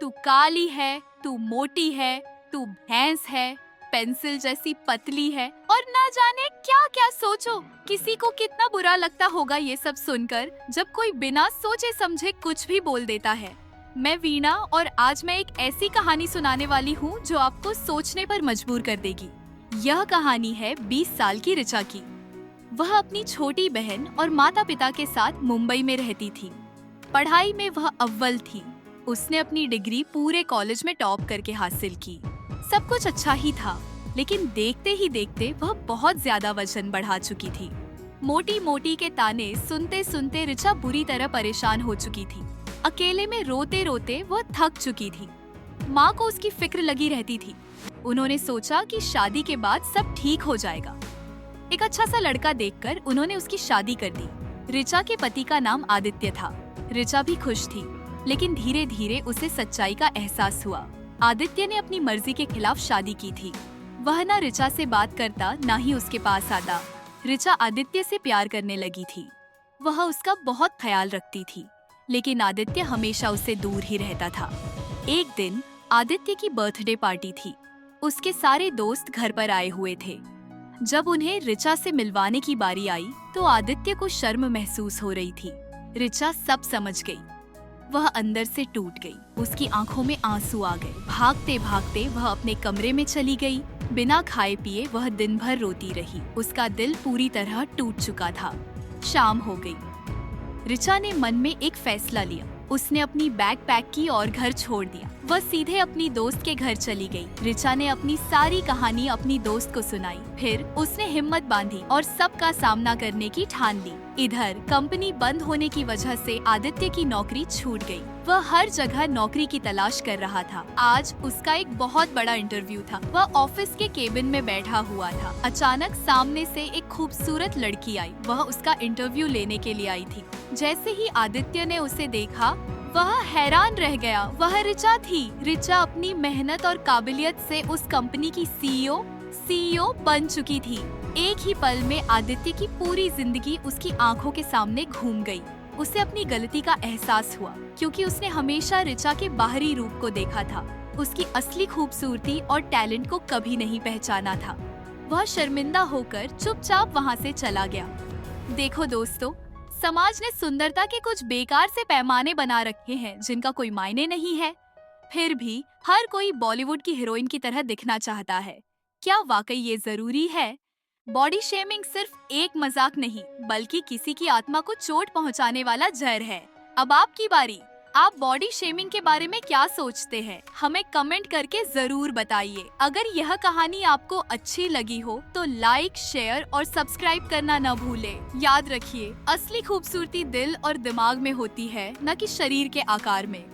तू काली है, तू मोटी है, तू भैंस है, पेंसिल जैसी पतली है और ना जाने क्या क्या। सोचो किसी को कितना बुरा लगता होगा ये सब सुनकर, जब कोई बिना सोचे समझे कुछ भी बोल देता है। मैं वीणा और आज मैं एक ऐसी कहानी सुनाने वाली हूँ जो आपको सोचने पर मजबूर कर देगी। यह कहानी है 20 साल की ऋचा की। वह अपनी छोटी बहन और माता पिता के साथ मुंबई में रहती थी। पढ़ाई में वह अव्वल थी। उसने अपनी डिग्री पूरे कॉलेज में टॉप करके हासिल की। सब कुछ अच्छा ही था, लेकिन देखते ही देखते वह बहुत ज्यादा वजन बढ़ा चुकी थी। मोटी मोटी के ताने सुनते सुनते ऋचा बुरी तरह परेशान हो चुकी थी। अकेले में रोते रोते वह थक चुकी थी। माँ को उसकी फिक्र लगी रहती थी। उन्होंने सोचा कि शादी के बाद सब ठीक हो जाएगा। एक अच्छा सा लड़का देखकर उन्होंने उसकी शादी कर दी। ऋचा के पति का नाम आदित्य था। ऋचा भी खुश थी, लेकिन धीरे धीरे उसे सच्चाई का एहसास हुआ। आदित्य ने अपनी मर्जी के खिलाफ शादी की थी। वह न ऋचा से बात करता, न ही उसके पास आता। ऋचा आदित्य से प्यार करने लगी थी। वह उसका बहुत ख्याल रखती थी, लेकिन आदित्य हमेशा उससे दूर ही रहता था। एक दिन आदित्य की बर्थडे पार्टी थी। उसके सारे दोस्त घर पर आए हुए थे। जब उन्हें ऋचा से मिलवाने की बारी आई तो आदित्य को शर्म महसूस हो रही थी। ऋचा सब समझ गई। वह अंदर से टूट गई। उसकी आंखों में आंसू आ गए। भागते भागते वह अपने कमरे में चली गई। बिना खाए पिए वह दिन भर रोती रही। उसका दिल पूरी तरह टूट चुका था। शाम हो गई। ऋचा ने मन में एक फैसला लिया। उसने अपनी बैग पैक की और घर छोड़ दिया। वह सीधे अपनी दोस्त के घर चली गई। ऋचा ने अपनी सारी कहानी अपनी दोस्त को सुनाई। फिर उसने हिम्मत बांधी और सबका सामना करने की ठान ली। इधर कंपनी बंद होने की वजह से आदित्य की नौकरी छूट गई। वह हर जगह नौकरी की तलाश कर रहा था। आज उसका एक बहुत बड़ा इंटरव्यू था। वह ऑफिस के केबिन में बैठा हुआ था। अचानक सामने से एक खूबसूरत लड़की आई। वह उसका इंटरव्यू लेने के लिए आई थी। जैसे ही आदित्य ने उसे देखा, वह हैरान रह गया। वह ऋचा थी। ऋचा अपनी मेहनत और काबिलियत से उस कंपनी की सीईओ बन चुकी थी। एक ही पल में आदित्य की पूरी जिंदगी उसकी आंखों के सामने घूम गई। उसे अपनी गलती का एहसास हुआ, क्योंकि उसने हमेशा ऋचा के बाहरी रूप को देखा था। उसकी असली खूबसूरती और टैलेंट को कभी नहीं पहचाना था। वह शर्मिंदा होकर चुपचाप वहाँ से चला गया। देखो दोस्तों, समाज ने सुंदरता के कुछ बेकार से पैमाने बना रखे हैं जिनका कोई मायने नहीं है। फिर भी हर कोई बॉलीवुड की हीरोइन की तरह दिखना चाहता है। क्या वाकई ये जरूरी है? बॉडी शेमिंग सिर्फ एक मजाक नहीं, बल्कि किसी की आत्मा को चोट पहुंचाने वाला जहर है। अब आपकी बारी। आप बॉडी शेमिंग के बारे में क्या सोचते हैं? हमें कमेंट करके जरूर बताइए। अगर यह कहानी आपको अच्छी लगी हो तो लाइक, शेयर और सब्सक्राइब करना न भूलें। याद रखिए, असली खूबसूरती दिल और दिमाग में होती है, न कि शरीर के आकार में।